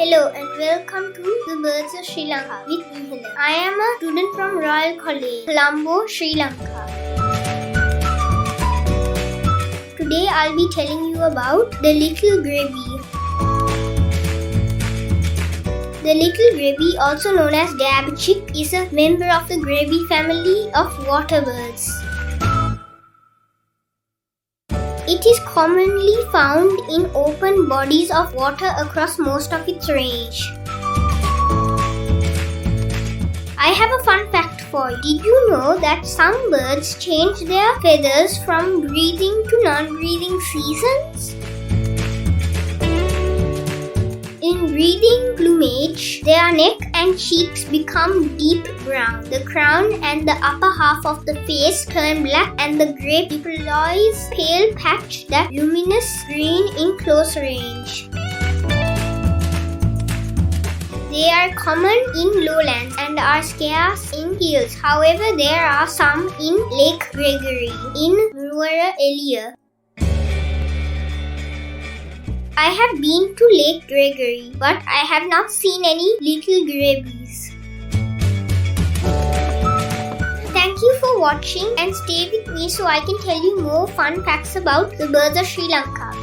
Hello and welcome to the Birds of Sri Lanka with Mihela. I am a student from Royal College, Colombo, Sri Lanka. Today I'll be telling you about the little GREBE. The little GREBE, also known as dabchick, is a member of the GREBE family of water birds. It is commonly found in open bodies of water across most of its range. I have a fun fact for you. Did you know that some birds change their feathers from breathing to non-breathing seasons? In breathing plumage, their neck and cheeks become deep brown. The crown and the upper half of the face turn black, and the GREBE deploys pale patch that luminous green in close range. They are common in lowlands and are scarce in hills. However, there are some in Lake Gregory in rural area. I have been to Lake Gregory, but I have not seen any little GREBEs. Thank you for watching and stay with me so I can tell you more fun facts about the birds of Sri Lanka.